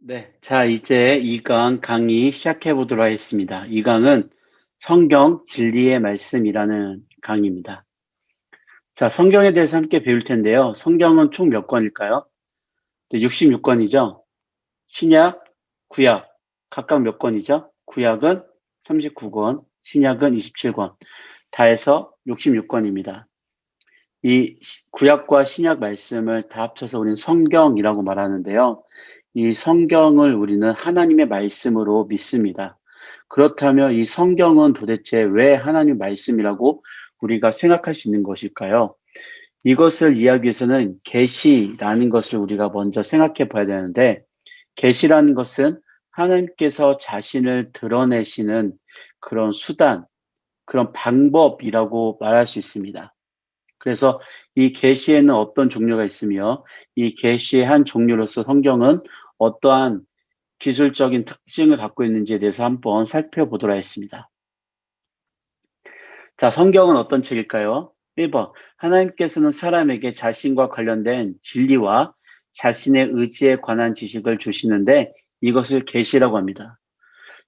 네. 자, 이제 이 강 강의 시작해 보도록 하겠습니다. 이 강은 성경 진리의 말씀이라는 강의입니다. 자, 성경에 대해서 함께 배울 텐데요. 성경은 총 몇 권일까요? 66권이죠. 신약, 구약 각각 몇 권이죠? 구약은 39권, 신약은 27권, 다 해서 66권입니다. 이 구약과 신약 말씀을 다 합쳐서 우리는 성경이라고 말하는데요. 이 성경을 우리는 하나님의 말씀으로 믿습니다. 그렇다면 이 성경은 도대체 왜 하나님의 말씀이라고 우리가 생각할 수 있는 것일까요? 이것을 이해하기 위해서는 계시라는 것을 우리가 먼저 생각해 봐야 되는데, 계시라는 것은 하나님께서 자신을 드러내시는 그런 수단, 그런 방법이라고 말할 수 있습니다. 그래서 이 계시에는 어떤 종류가 있으며, 이 계시의 한 종류로서 성경은 어떠한 기술적인 특징을 갖고 있는지에 대해서 한번 살펴보도록 하겠습니다. 자, 성경은 어떤 책일까요? 1번, 하나님께서는 사람에게 자신과 관련된 진리와 자신의 의지에 관한 지식을 주시는데, 이것을 계시라고 합니다.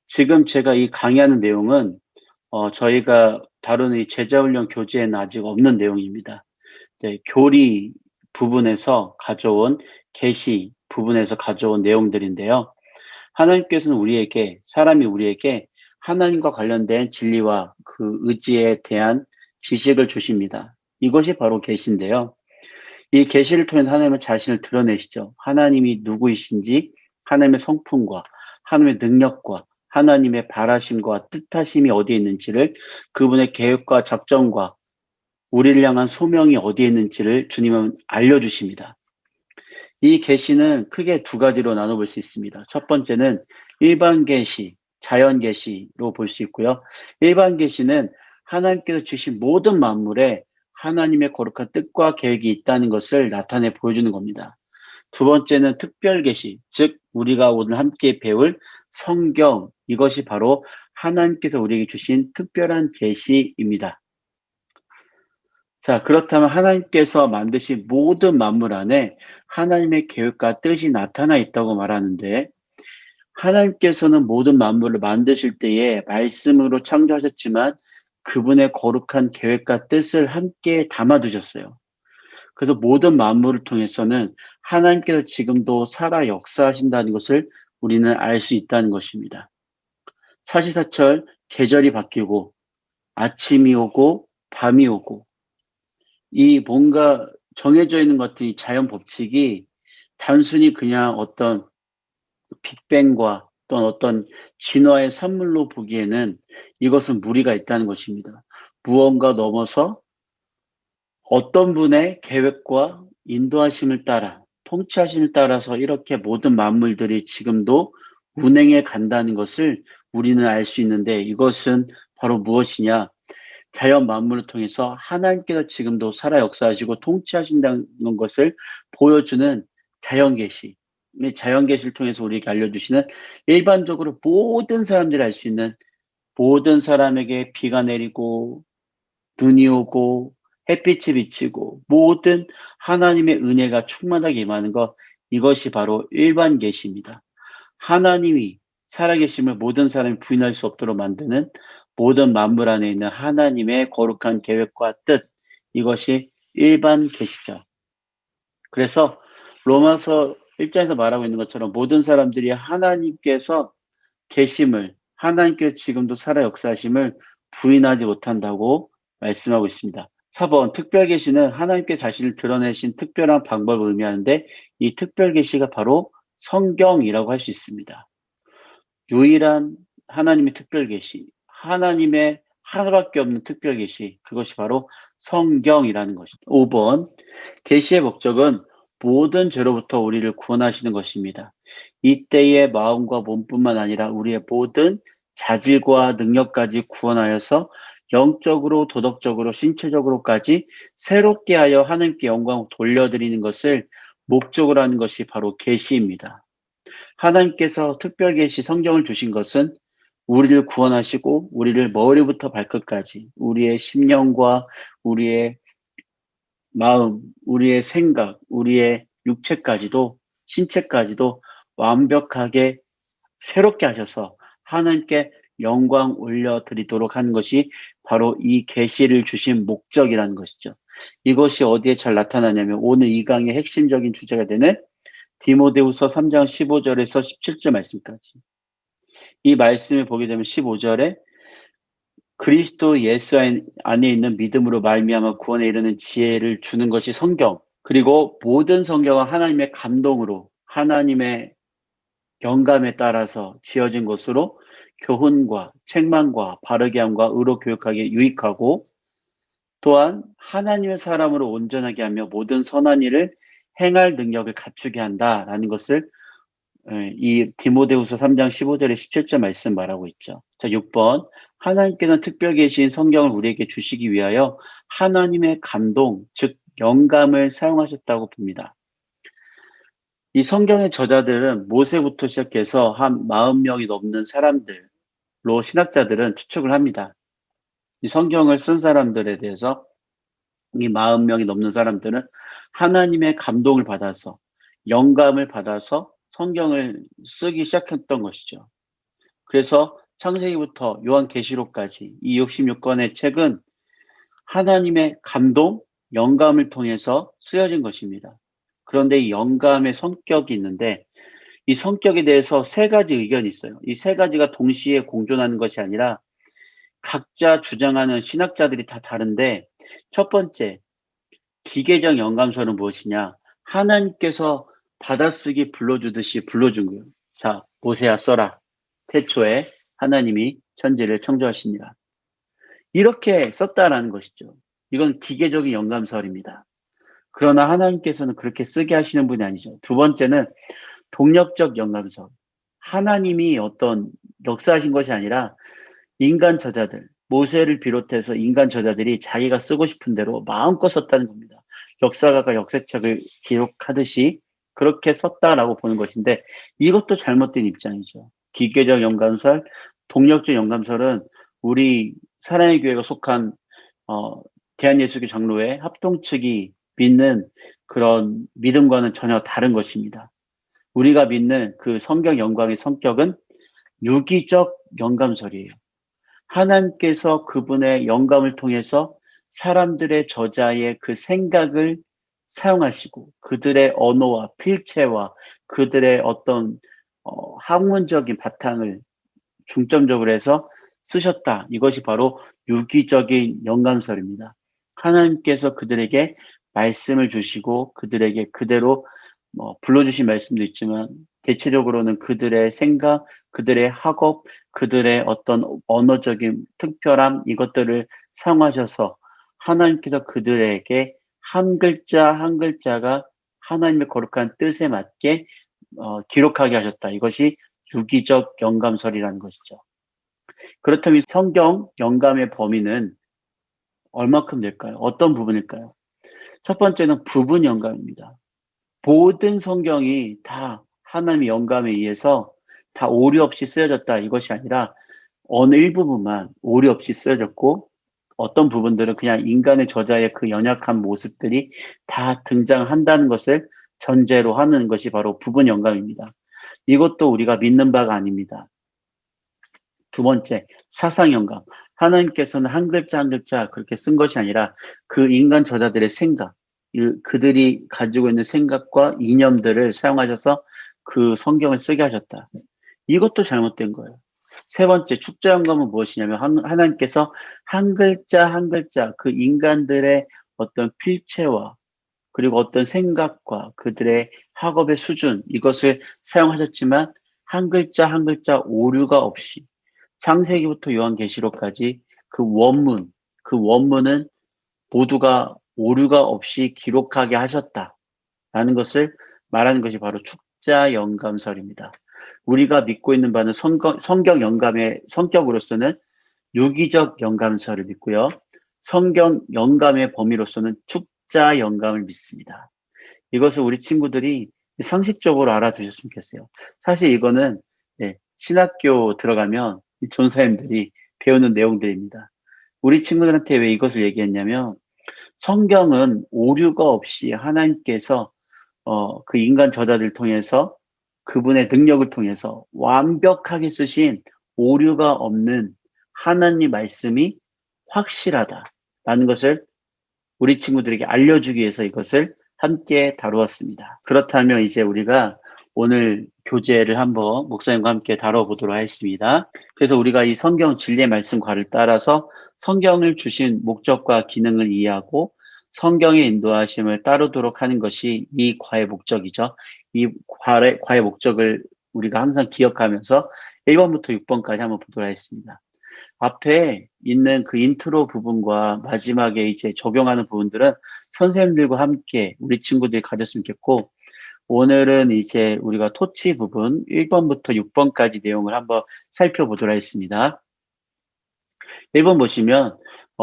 지금 제가 이 강의하는 내용은 저희가 다루는 이 제자훈련 교재에는 아직 없는 내용입니다. 네, 교리 부분에서 가져온, 계시 부분에서 가져온 내용들인데요. 하나님께서는 우리에게, 사람이 우리에게 하나님과 관련된 진리와 그 의지에 대한 지식을 주십니다. 이것이 바로 계시인데요. 이 계시를 통해 하나님은 자신을 드러내시죠. 하나님이 누구이신지, 하나님의 성품과 하나님의 능력과 하나님의 바라심과 뜻하심이 어디에 있는지를, 그분의 계획과 작정과 우리를 향한 소명이 어디에 있는지를 주님은 알려주십니다. 이 계시는 크게 두 가지로 나눠볼 수 있습니다. 첫 번째는 일반 계시, 자연 계시로 볼 수 있고요. 일반 계시는 하나님께서 주신 모든 만물에 하나님의 거룩한 뜻과 계획이 있다는 것을 나타내 보여주는 겁니다. 두 번째는 특별 계시, 즉 우리가 오늘 함께 배울 성경, 이것이 바로 하나님께서 우리에게 주신 특별한 계시입니다. 자, 그렇다면 하나님께서 만드신 모든 만물 안에 하나님의 계획과 뜻이 나타나 있다고 말하는데, 하나님께서는 모든 만물을 만드실 때에 말씀으로 창조하셨지만 그분의 거룩한 계획과 뜻을 함께 담아두셨어요. 그래서 모든 만물을 통해서는 하나님께서 지금도 살아 역사하신다는 것을 우리는 알 수 있다는 것입니다. 사시사철 계절이 바뀌고 아침이 오고 밤이 오고, 이 뭔가 정해져 있는 것들이, 자연 법칙이 단순히 그냥 어떤 빅뱅과 또는 어떤 진화의 산물로 보기에는 이것은 무리가 있다는 것입니다. 무언가 넘어서 어떤 분의 계획과 인도하심을 따라, 통치하심을 따라서 이렇게 모든 만물들이 지금도 운행해 간다는 것을 우리는 알 수 있는데, 이것은 바로 무엇이냐? 자연 만물을 통해서 하나님께서 지금도 살아 역사하시고 통치하신다는 것을 보여주는 자연 계시. 이 자연 계시를 통해서 우리에게 알려주시는, 일반적으로 모든 사람들이 알 수 있는, 모든 사람에게 비가 내리고 눈이 오고 햇빛이 비치고 모든 하나님의 은혜가 충만하게 임하는 것, 이것이 바로 일반 계시입니다. 하나님이 살아계심을 모든 사람이 부인할 수 없도록 만드는 모든 만물 안에 있는 하나님의 거룩한 계획과 뜻, 이것이 일반 계시죠. 그래서 로마서 1장에서 말하고 있는 것처럼 모든 사람들이 하나님께서 계심을, 하나님께서 지금도 살아 역사하심을 부인하지 못한다고 말씀하고 있습니다. 4번, 특별 계시는 하나님께 자신을 드러내신 특별한 방법을 의미하는데, 이 특별 계시가 바로 성경이라고 할 수 있습니다. 유일한 하나님의 특별 계시, 하나님의 하나밖에 없는 특별 계시, 그것이 바로 성경이라는 것입니다. 5번, 계시의 목적은 모든 죄로부터 우리를 구원하시는 것입니다. 이때의 마음과 몸뿐만 아니라 우리의 모든 자질과 능력까지 구원하여서 영적으로, 도덕적으로, 신체적으로까지 새롭게 하여 하나님께 영광을 돌려드리는 것을 목적으로 하는 것이 바로 계시입니다. 하나님께서 특별 계시 성경을 주신 것은 우리를 구원하시고 우리를 머리부터 발끝까지, 우리의 심령과 우리의 마음, 우리의 생각, 우리의 육체까지도, 신체까지도 완벽하게 새롭게 하셔서 하나님께 영광 올려드리도록 하는 것이 바로 이 계시를 주신 목적이라는 것이죠. 이것이 어디에 잘 나타나냐면 오늘 이 강의 핵심적인 주제가 되는 디모데후서 3장 15절에서 17절 말씀까지. 이 말씀을 보게 되면 15절에 그리스도 예수 안에 있는 믿음으로 말미암아 구원에 이르는 지혜를 주는 것이 성경. 그리고 모든 성경은 하나님의 감동으로 하나님의 영감에 따라서 지어진 것으로 교훈과 책망과 바르게 함과 의로 교육하기에 유익하고 또한 하나님의 사람으로 온전하게 하며 모든 선한 일을 행할 능력을 갖추게 한다라는 것을 이 디모데후서 3장 15절에 17절 말씀 말하고 있죠. 자, 6번. 하나님께서는 특별 계시인 성경을 우리에게 주시기 위하여 하나님의 감동, 즉 영감을 사용하셨다고 봅니다. 이 성경의 저자들은 모세부터 시작해서 한 40명이 넘는 사람들로 신학자들은 추측을 합니다. 이 성경을 쓴 사람들에 대해서 이 40명이 넘는 사람들은 하나님의 감동을 받아서 영감을 받아서 성경을 쓰기 시작했던 것이죠. 그래서 창세기부터 요한계시록까지 이 66권의 책은 하나님의 감동, 영감을 통해서 쓰여진 것입니다. 그런데 이 영감의 성격이 있는데 이 성격에 대해서 세 가지 의견이 있어요. 이 세 가지가 동시에 공존하는 것이 아니라 각자 주장하는 신학자들이 다 다른데 첫 번째, 기계적 영감서는 무엇이냐? 하나님께서 받아쓰기 불러주듯이 불러준 거예요. 자, 모세야 써라. 태초에 하나님이 천지를 창조하시니라. 이렇게 썼다라는 것이죠. 이건 기계적인 영감설입니다. 그러나 하나님께서는 그렇게 쓰게 하시는 분이 아니죠. 두 번째는 동력적 영감설. 하나님이 어떤 역사하신 것이 아니라 인간 저자들, 모세를 비롯해서 인간 저자들이 자기가 쓰고 싶은 대로 마음껏 썼다는 겁니다. 역사가가 역사책을 기록하듯이 그렇게 썼다라고 보는 것인데 이것도 잘못된 입장이죠. 기계적 영감설, 동력적 영감설은 우리 사랑의 교회가 속한 대한예수교 장로회 합동 측이 믿는 그런 믿음과는 전혀 다른 것입니다. 우리가 믿는 그 성경 영광의 성격은 유기적 영감설이에요. 하나님께서 그분의 영감을 통해서 사람들의 저자의 그 생각을 사용하시고 그들의 언어와 필체와 그들의 어떤 학문적인 바탕을 중점적으로 해서 쓰셨다. 이것이 바로 유기적인 영감설입니다. 하나님께서 그들에게 말씀을 주시고 그들에게 그대로 불러주신 말씀도 있지만 대체적으로는 그들의 생각, 그들의 학업, 그들의 어떤 언어적인 특별함 이것들을 사용하셔서 하나님께서 그들에게 한 글자 한 글자가 하나님의 거룩한 뜻에 맞게 기록하게 하셨다. 이것이 유기적 영감설이라는 것이죠. 그렇다면 성경 영감의 범위는 얼마큼 될까요? 어떤 부분일까요? 첫 번째는 부분 영감입니다. 모든 성경이 다 하나님의 영감에 의해서 다 오류 없이 쓰여졌다 이것이 아니라 어느 일부분만 오류 없이 쓰여졌고 어떤 부분들은 그냥 인간의 저자의 그 연약한 모습들이 다 등장한다는 것을 전제로 하는 것이 바로 부분 영감입니다. 이것도 우리가 믿는 바가 아닙니다. 두 번째, 사상 영감. 하나님께서는 한 글자 한 글자 그렇게 쓴 것이 아니라 그 인간 저자들의 생각, 그들이 가지고 있는 생각과 이념들을 사용하셔서 그 성경을 쓰게 하셨다. 이것도 잘못된 거예요. 세 번째, 축자 영감은 무엇이냐면 하나님께서 한 글자 한 글자 그 인간들의 어떤 필체와 그리고 어떤 생각과 그들의 학업의 수준 이것을 사용하셨지만 한 글자 한 글자 오류가 없이 창세기부터 요한계시록까지 그 원문은 모두가 오류가 없이 기록하게 하셨다라는 것을 말하는 것이 바로 축자 영감설입니다. 우리가 믿고 있는 바는 성경 영감의 성격으로서는 유기적 영감설을 믿고요. 성경 영감의 범위로서는 축자 영감을 믿습니다. 이것을 우리 친구들이 상식적으로 알아두셨으면 좋겠어요. 사실 이거는 신학교 들어가면 전사님들이 배우는 내용들입니다. 우리 친구들한테 왜 이것을 얘기했냐면 성경은 오류가 없이 하나님께서 그 인간 저자들 통해서 그분의 능력을 통해서 완벽하게 쓰신 오류가 없는 하나님 말씀이 확실하다라는 것을 우리 친구들에게 알려주기 위해서 이것을 함께 다루었습니다. 그렇다면 이제 우리가 오늘 교재를 한번 목사님과 함께 다뤄보도록 하겠습니다. 그래서 우리가 이 성경 진리의 말씀과를 따라서 성경을 주신 목적과 기능을 이해하고 성경의 인도하심을 따르도록 하는 것이 이 과의 목적이죠. 이 과의 목적을 우리가 항상 기억하면서 1번부터 6번까지 한번 보도록 하겠습니다. 앞에 있는 그 인트로 부분과 마지막에 이제 적용하는 부분들은 선생님들과 함께 우리 친구들이 가졌으면 좋겠고, 오늘은 이제 우리가 토치 부분 1번부터 6번까지 내용을 한번 살펴보도록 하겠습니다. 1번 보시면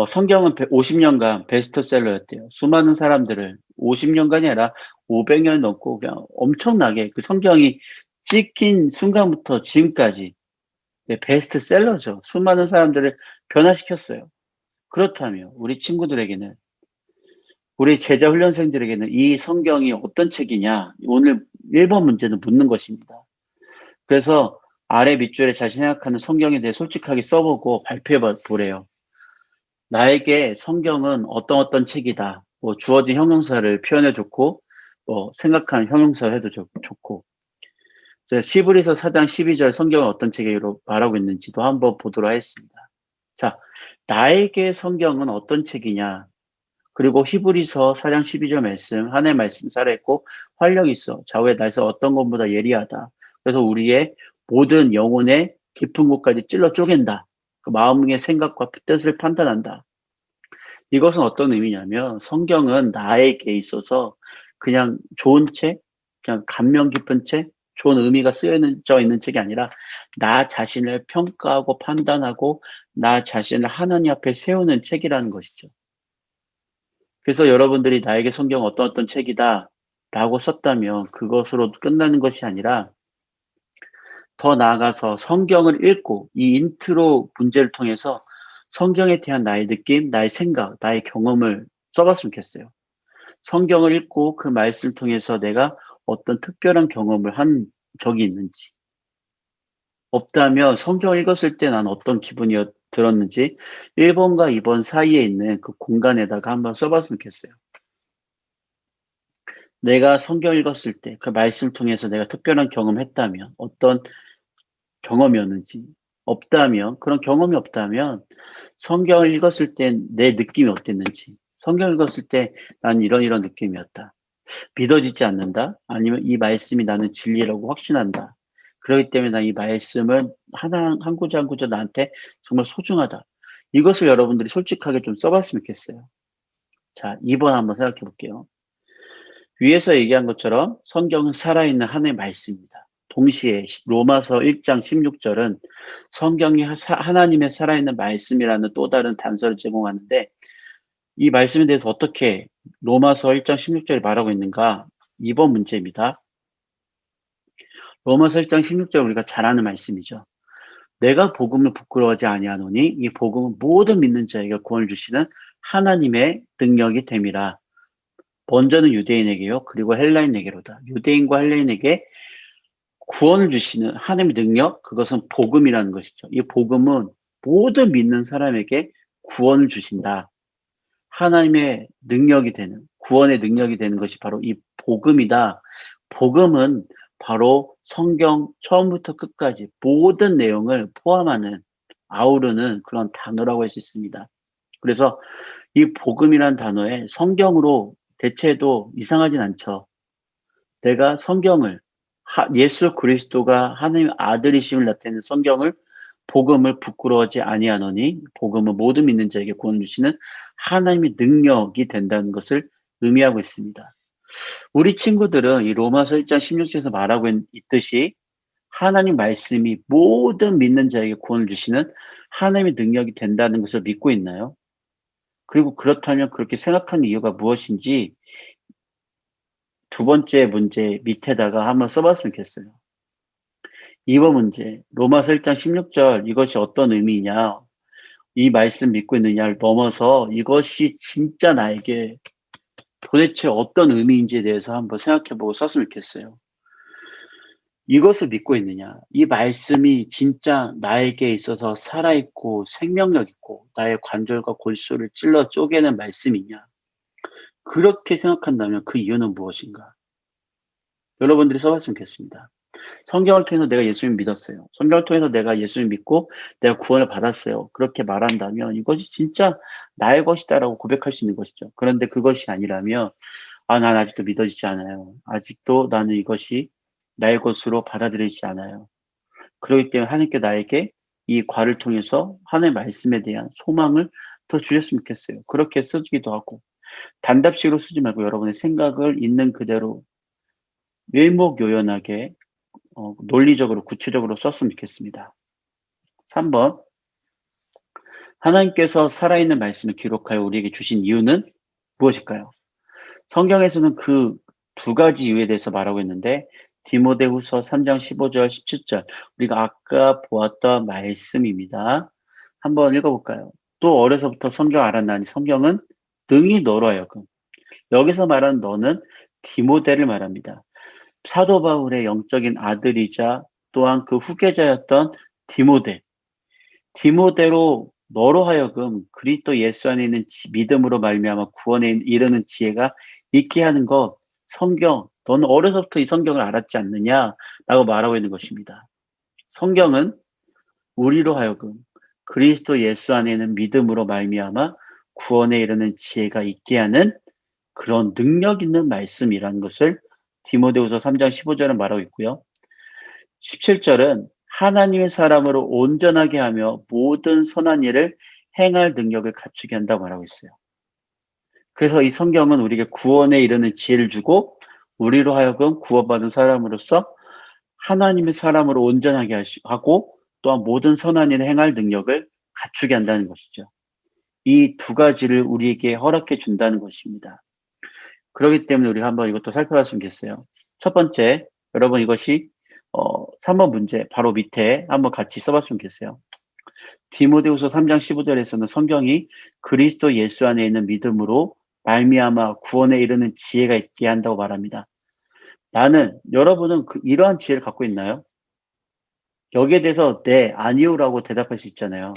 성경은 50년간 베스트셀러였대요. 수많은 사람들을 50년간이 아니라 500년 넘고 그냥 엄청나게 그 성경이 찍힌 순간부터 지금까지 베스트셀러죠. 수많은 사람들을 변화시켰어요. 그렇다면 우리 친구들에게는, 우리 제자 훈련생들에게는 이 성경이 어떤 책이냐? 오늘 1번 문제는 묻는 것입니다. 그래서 아래 밑줄에 자신이 생각하는 성경에 대해 솔직하게 써보고 발표해 보래요. 나에게 성경은 어떤 책이다. 뭐 주어진 형용사를 표현해 좋고, 뭐 생각하는 형용사 해도 좋고. 시브리서 4장 12절 성경은 어떤 책이라고 말하고 있는지도 한번 보도록 하겠습니다. 자, 나에게 성경은 어떤 책이냐? 그리고 히브리서 4장 12절 말씀, 하나님의 말씀 살아있고 활력이 있어. 좌우에 나에서 어떤 것보다 예리하다. 그래서 우리의 모든 영혼의 깊은 곳까지 찔러 쪼갠다. 그 마음의 생각과 뜻을 판단한다. 이것은 어떤 의미냐면 성경은 나에게 있어서 그냥 좋은 책, 그냥 감명 깊은 책, 좋은 의미가 쓰여져 있는 책이 아니라 나 자신을 평가하고 판단하고 나 자신을 하나님 앞에 세우는 책이라는 것이죠. 그래서 여러분들이 나에게 성경 어떤 책이다 라고 썼다면 그것으로 끝나는 것이 아니라 더 나아가서 성경을 읽고 이 인트로 문제를 통해서 성경에 대한 나의 느낌, 나의 생각, 나의 경험을 써봤으면 좋겠어요. 성경을 읽고 그 말씀을 통해서 내가 어떤 특별한 경험을 한 적이 있는지, 없다면 성경을 읽었을 때 난 어떤 기분이 들었는지 1번과 2번 사이에 있는 그 공간에다가 한번 써봤으면 좋겠어요. 내가 성경 읽었을 때 그 말씀을 통해서 내가 특별한 경험을 했다면 어떤 경험이었는지, 없다면, 그런 경험이 없다면 성경을 읽었을 때 내 느낌이 어땠는지, 성경을 읽었을 때 난 이런 느낌이었다. 믿어지지 않는다? 아니면 이 말씀이 나는 진리라고 확신한다. 그렇기 때문에 난 이 말씀은 한 구절 한 구절 나한테 정말 소중하다. 이것을 여러분들이 솔직하게 좀 써봤으면 좋겠어요. 자, 2번 한번 생각해 볼게요. 위에서 얘기한 것처럼 성경은 살아있는 하나님의 말씀입니다. 동시에 로마서 1장 16절은 성경이 하나님의 살아있는 말씀이라는 또 다른 단서를 제공하는데, 이 말씀에 대해서 어떻게 로마서 1장 16절이 말하고 있는가? 2번 문제입니다. 로마서 1장 16절 우리가 잘 아는 말씀이죠. 내가 복음을 부끄러워하지 아니하노니 이 복음은 모든 믿는 자에게 구원을 주시는 하나님의 능력이 됨이라. 먼저는 유대인에게요, 그리고 헬라인에게로다. 유대인과 헬라인에게 구원을 주시는 하나님의 능력, 그것은 복음이라는 것이죠. 이 복음은 모든 믿는 사람에게 구원을 주신다. 하나님의 능력이 되는, 구원의 능력이 되는 것이 바로 이 복음이다. 복음은 바로 성경 처음부터 끝까지 모든 내용을 포함하는, 아우르는 그런 단어라고 할 수 있습니다. 그래서 이 복음이라는 단어에 성경으로 대체해도 이상하진 않죠. 내가 성경을, 예수 그리스도가 하나님의 아들이심을 나타내는 성경을, 복음을 부끄러워하지 아니하노니 복음은 모든 믿는 자에게 구원 주시는 하나님의 능력이 된다는 것을 의미하고 있습니다. 우리 친구들은 이 로마서 1장 16절에서 말하고 있듯이 하나님 말씀이 모든 믿는 자에게 구원을 주시는 하나님의 능력이 된다는 것을 믿고 있나요? 그리고 그렇다면 그렇게 생각하는 이유가 무엇인지 두 번째 문제 밑에다가 한번 써봤으면 좋겠어요. 2번 문제, 로마서 1장 16절, 이것이 어떤 의미냐, 이 말씀 믿고 있느냐를 넘어서 이것이 진짜 나에게 도대체 어떤 의미인지에 대해서 한번 생각해보고 썼으면 좋겠어요. 이것을 믿고 있느냐? 이 말씀이 진짜 나에게 있어서 살아있고 생명력 있고 나의 관절과 골수를 찔러 쪼개는 말씀이냐? 그렇게 생각한다면 그 이유는 무엇인가? 여러분들이 써봤으면 좋겠습니다. 성경을 통해서 내가 예수님 믿었어요. 성경을 통해서 내가 예수님 믿고 내가 구원을 받았어요. 그렇게 말한다면 이것이 진짜 나의 것이다라고 고백할 수 있는 것이죠. 그런데 그것이 아니라면 난 아직도 믿어지지 않아요. 아직도 나는 이것이 나의 것으로 받아들이지 않아요. 그렇기 때문에 하나님께 나에게 이 과를 통해서 하나님의 말씀에 대한 소망을 더 주셨으면 좋겠어요. 그렇게 쓰기도 하고 단답식으로 쓰지 말고 여러분의 생각을 있는 그대로 일목요연하게 논리적으로 구체적으로 썼으면 좋겠습니다. 3번 하나님께서 살아있는 말씀을 기록하여 우리에게 주신 이유는 무엇일까요? 성경에서는 그 두 가지 이유에 대해서 말하고 있는데 디모데후서 3장 15절 17절 우리가 아까 보았던 말씀입니다. 한번 읽어볼까요? 또 어려서부터 성경 알았나니 성경은 능히 너로 하여금 여기서 말하는 너는 디모데를 말합니다. 사도 바울의 영적인 아들이자 또한 그 후계자였던 디모데. 디모데로 너로 하여금 그리스도 예수 안에 있는 믿음으로 말미암아 구원에 이르는 지혜가 있게 하는 것 성경 너는 어려서부터 이 성경을 알았지 않느냐라고 말하고 있는 것입니다. 성경은 우리로 하여금 그리스도 예수 안에 있는 믿음으로 말미암아 구원에 이르는 지혜가 있게 하는 그런 능력 있는 말씀이라는 것을 디모데후서 3장 15절은 말하고 있고요. 17절은 하나님의 사람으로 온전하게 하며 모든 선한 일을 행할 능력을 갖추게 한다고 말하고 있어요. 그래서 이 성경은 우리에게 구원에 이르는 지혜를 주고 우리로 하여금 구원받은 사람으로서 하나님의 사람으로 온전하게 하고 또한 모든 선한 일을 행할 능력을 갖추게 한다는 것이죠. 이 두 가지를 우리에게 허락해 준다는 것입니다. 그렇기 때문에 우리가 한번 이것도 살펴봤으면 좋겠어요. 첫 번째, 여러분 이것이 3번 문제 바로 밑에 한번 같이 써봤으면 좋겠어요. 디모데후서 3장 15절에서는 성경이 그리스도 예수 안에 있는 믿음으로 말미암아 구원에 이르는 지혜가 있게 한다고 말합니다. 여러분은 이러한 지혜를 갖고 있나요? 여기에 대해서 네, 아니요라고 대답할 수 있잖아요.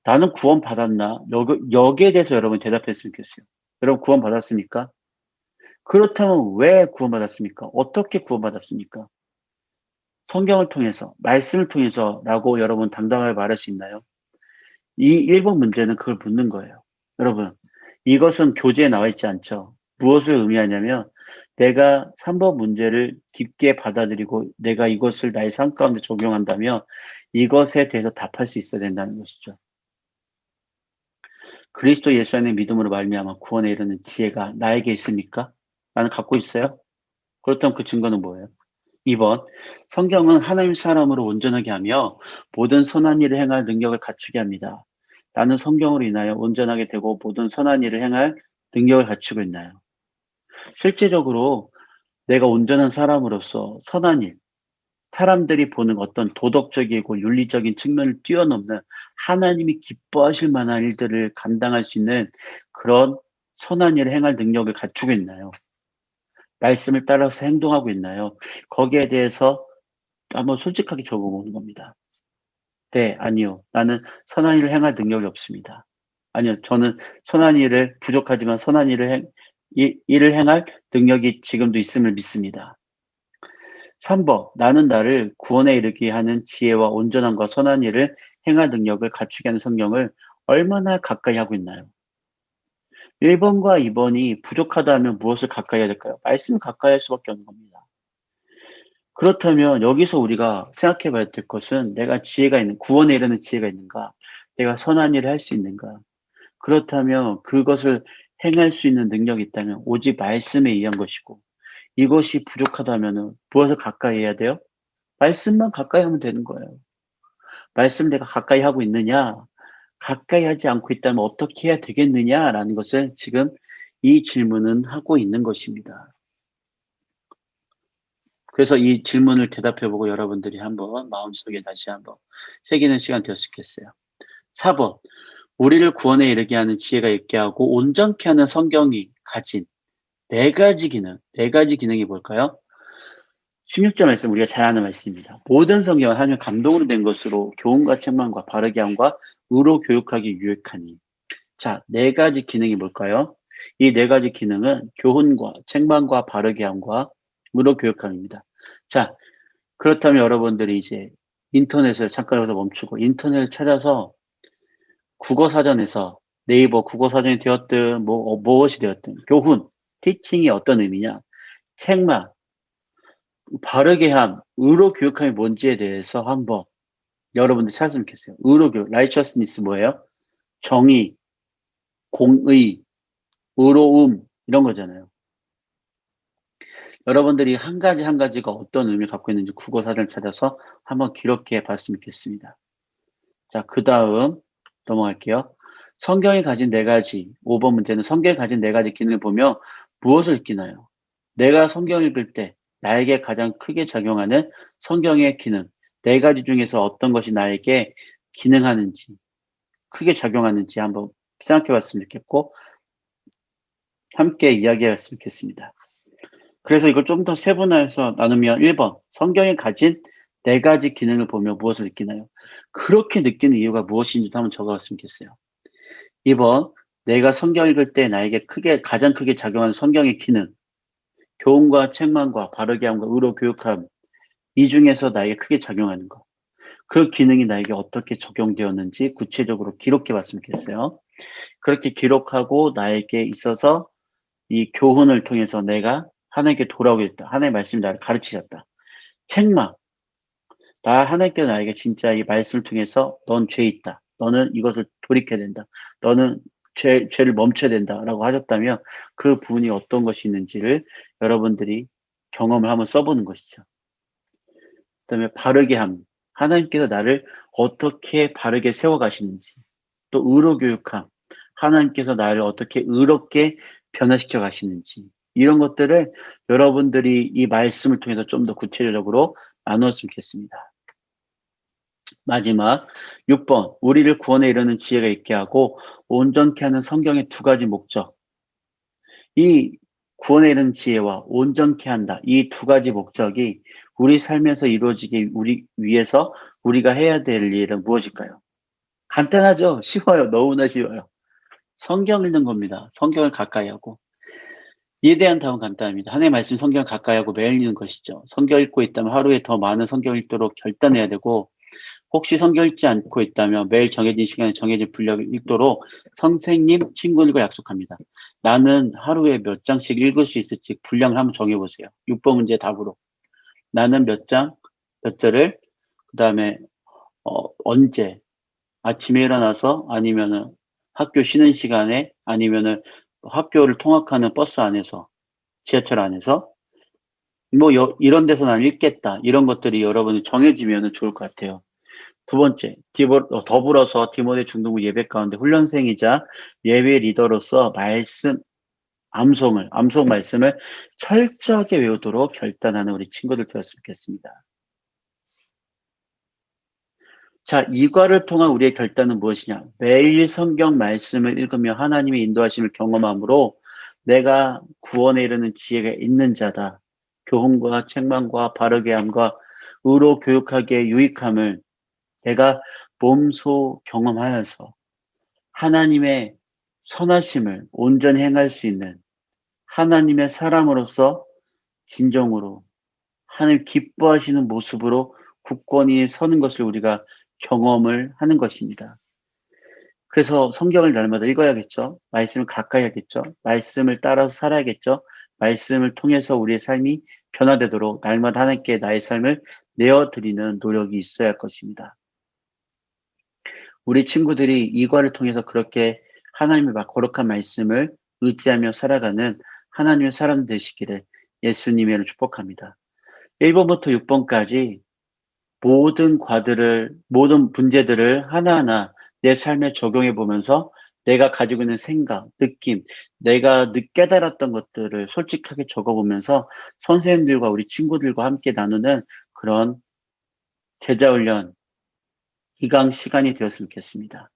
나는 구원 받았나? 여기에 대해서 여러분 대답했으면 좋겠어요. 여러분 구원 받았습니까? 그렇다면 왜 구원받았습니까? 어떻게 구원받았습니까? 성경을 통해서, 말씀을 통해서라고 여러분 당당하게 말할 수 있나요? 이 1번 문제는 그걸 묻는 거예요. 여러분, 이것은 교재에 나와 있지 않죠. 무엇을 의미하냐면 내가 3번 문제를 깊게 받아들이고 내가 이것을 나의 삶 가운데 적용한다면 이것에 대해서 답할 수 있어야 된다는 것이죠. 그리스도 예수 안에 믿음으로 말미암아 구원에 이르는 지혜가 나에게 있습니까? 나는 갖고 있어요? 그렇다면 그 증거는 뭐예요? 2번 성경은 하나님 사람으로 온전하게 하며 모든 선한 일을 행할 능력을 갖추게 합니다. 나는 성경으로 인하여 온전하게 되고 모든 선한 일을 행할 능력을 갖추고 있나요? 실제적으로 내가 온전한 사람으로서 선한 일, 사람들이 보는 어떤 도덕적이고 윤리적인 측면을 뛰어넘는 하나님이 기뻐하실 만한 일들을 감당할 수 있는 그런 선한 일을 행할 능력을 갖추고 있나요? 말씀을 따라서 행동하고 있나요? 거기에 대해서 한번 솔직하게 적어보는 겁니다. 네, 아니요. 나는 선한 일을 행할 능력이 없습니다. 아니요. 저는 선한 일을 부족하지만 선한 일을 행할 능력이 지금도 있음을 믿습니다. 3번 나는 나를 구원에 이르게 하는 지혜와 온전함과 선한 일을 행할 능력을 갖추게 하는 성경을 얼마나 가까이 하고 있나요? 1번과 2번이 부족하다면 무엇을 가까이 해야 될까요? 말씀을 가까이 할 수밖에 없는 겁니다. 그렇다면 여기서 우리가 생각해 봐야 될 것은 내가 구원에 이르는 지혜가 있는가? 내가 선한 일을 할 수 있는가? 그렇다면 그것을 행할 수 있는 능력이 있다면 오직 말씀에 의한 것이고 이것이 부족하다면 무엇을 가까이 해야 돼요? 말씀만 가까이 하면 되는 거예요. 말씀 내가 가까이 하고 있느냐? 가까이 하지 않고 있다면 어떻게 해야 되겠느냐라는 것을 지금 이 질문은 하고 있는 것입니다. 그래서 이 질문을 대답해보고 여러분들이 한번 마음속에 다시 한번 새기는 시간 되었겠어요. 4번 우리를 구원에 이르게 하는 지혜가 있게 하고 온전케 하는 성경이 가진 네 가지 기능이 뭘까요? 16절 말씀 우리가 잘 아는 말씀입니다. 모든 성경은 하나님의 감동으로 된 것으로 교훈과 책망과 바르게 함과 의로 교육하기 유익하니. 자, 네 가지 기능이 뭘까요? 이 네 가지 기능은 교훈과 책망과 바르게 함과 의로 교육함입니다. 자, 그렇다면 여러분들이 이제 인터넷을 잠깐 여기서 멈추고 인터넷을 찾아서 국어사전에서 네이버 국어사전이 되었든 무엇이 되었든 교훈, 티칭이 어떤 의미냐, 책망, 바르게 함, 의로 교육함이 뭔지에 대해서 한번 여러분들 찾았으면 좋겠어요. 의로 교육, righteousness 뭐예요? 정의, 공의, 의로움 이런 거잖아요. 여러분들이 한 가지 한 가지가 어떤 의미를 갖고 있는지 국어사전을 찾아서 한번 기록해 봤으면 좋겠습니다. 자, 그 다음 넘어갈게요. 성경이 가진 네 가지, 5번 문제는 성경이 가진 네 가지 기능을 보며 무엇을 느끼나요? 내가 성경을 읽을 때 나에게 가장 크게 작용하는 성경의 기능, 네 가지 중에서 어떤 것이 나에게 기능하는지, 크게 작용하는지 한번 생각해 봤으면 좋겠고, 함께 이야기해 봤으면 좋겠습니다. 그래서 이걸 좀 더 세분화해서 나누면 1번, 성경이 가진 네 가지 기능을 보며 무엇을 느끼나요? 그렇게 느끼는 이유가 무엇인지도 한번 적어봤으면 좋겠어요. 2번, 내가 성경 읽을 때 나에게 가장 크게 작용하는 성경의 기능, 교훈과 책망과 바르게 함과 의로 교육함, 이 중에서 나에게 크게 작용하는 것. 그 기능이 나에게 어떻게 적용되었는지 구체적으로 기록해 봤으면 좋겠어요. 그렇게 기록하고 나에게 있어서 이 교훈을 통해서 내가 하나님께 돌아오게 됐다. 하나님의 말씀이 나를 가르치셨다. 책망. 하나님께서 나에게 진짜 이 말씀을 통해서 넌 죄 있다. 너는 이것을 돌이켜야 된다. 너는 죄를 멈춰야 된다라고 하셨다면 그 부분이 어떤 것이 있는지를 여러분들이 경험을 한번 써보는 것이죠. 그다음에 바르게 함. 하나님께서 나를 어떻게 바르게 세워가시는지. 또 의로 교육함. 하나님께서 나를 어떻게 의롭게 변화시켜 가시는지. 이런 것들을 여러분들이 이 말씀을 통해서 좀 더 구체적으로 나누었으면 좋겠습니다. 마지막 6번, 우리를 구원에 이르는 지혜가 있게 하고 온전케 하는 성경의 두 가지 목적. 이 구원에 이르는 지혜와 온전케 한다. 이 두 가지 목적이 우리 삶에서 이루어지기 위해서 우리가 해야 될 일은 무엇일까요? 간단하죠? 쉬워요. 너무나 쉬워요. 성경 읽는 겁니다. 성경을 가까이 하고. 이에 대한 답은 간단합니다. 하나님의 말씀 성경을 가까이 하고 매일 읽는 것이죠. 성경 읽고 있다면 하루에 더 많은 성경을 읽도록 결단해야 되고, 혹시 성경 읽지 않고 있다면 매일 정해진 시간에 정해진 분량을 읽도록 선생님, 친구들과 약속합니다. 나는 하루에 몇 장씩 읽을 수 있을지 분량을 한번 정해보세요. 6번 문제 답으로. 나는 몇 장, 몇 절을, 그 다음에 언제, 아침에 일어나서 아니면은 학교 쉬는 시간에 아니면은 학교를 통학하는 버스 안에서, 지하철 안에서 이런 데서 난 읽겠다. 이런 것들이 여러분이 정해지면 좋을 것 같아요. 두 번째, 더불어서 디모데 중등부 예배 가운데 훈련생이자 예배 리더로서 암송 말씀을 철저하게 외우도록 결단하는 우리 친구들 되었으면 좋겠습니다. 자, 이과를 통한 우리의 결단은 무엇이냐? 매일 성경 말씀을 읽으며 하나님의 인도하심을 경험함으로 내가 구원에 이르는 지혜가 있는 자다. 교훈과 책망과 바르게 함과 의로 교육하기에 유익함을 내가 몸소 경험하여서 하나님의 선하심을 온전히 행할 수 있는 하나님의 사람으로서 진정으로 하나님 기뻐하시는 모습으로 굳건히 서는 것을 우리가 경험을 하는 것입니다. 그래서 성경을 날마다 읽어야겠죠. 말씀을 가까이 하겠죠. 말씀을 따라서 살아야겠죠. 말씀을 통해서 우리의 삶이 변화되도록 날마다 하나님께 나의 삶을 내어드리는 노력이 있어야 할 것입니다. 우리 친구들이 이과를 통해서 그렇게 하나님의 거룩한 말씀을 의지하며 살아가는 하나님의 사람 되시기를 예수님의 축복합니다. 1번부터 6번까지 모든 문제들을 하나하나 내 삶에 적용해 보면서 내가 가지고 있는 생각, 느낌, 내가 깨달았던 것들을 솔직하게 적어보면서 선생님들과 우리 친구들과 함께 나누는 그런 제자훈련, 기강 시간이 되었으면 좋겠습니다.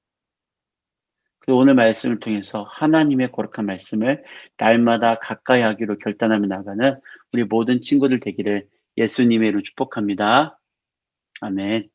그리고 오늘 말씀을 통해서 하나님의 거룩한 말씀을 날마다 가까이 하기로 결단하며 나가는 우리 모든 친구들 되기를 예수님의 이름으로 축복합니다. 아멘.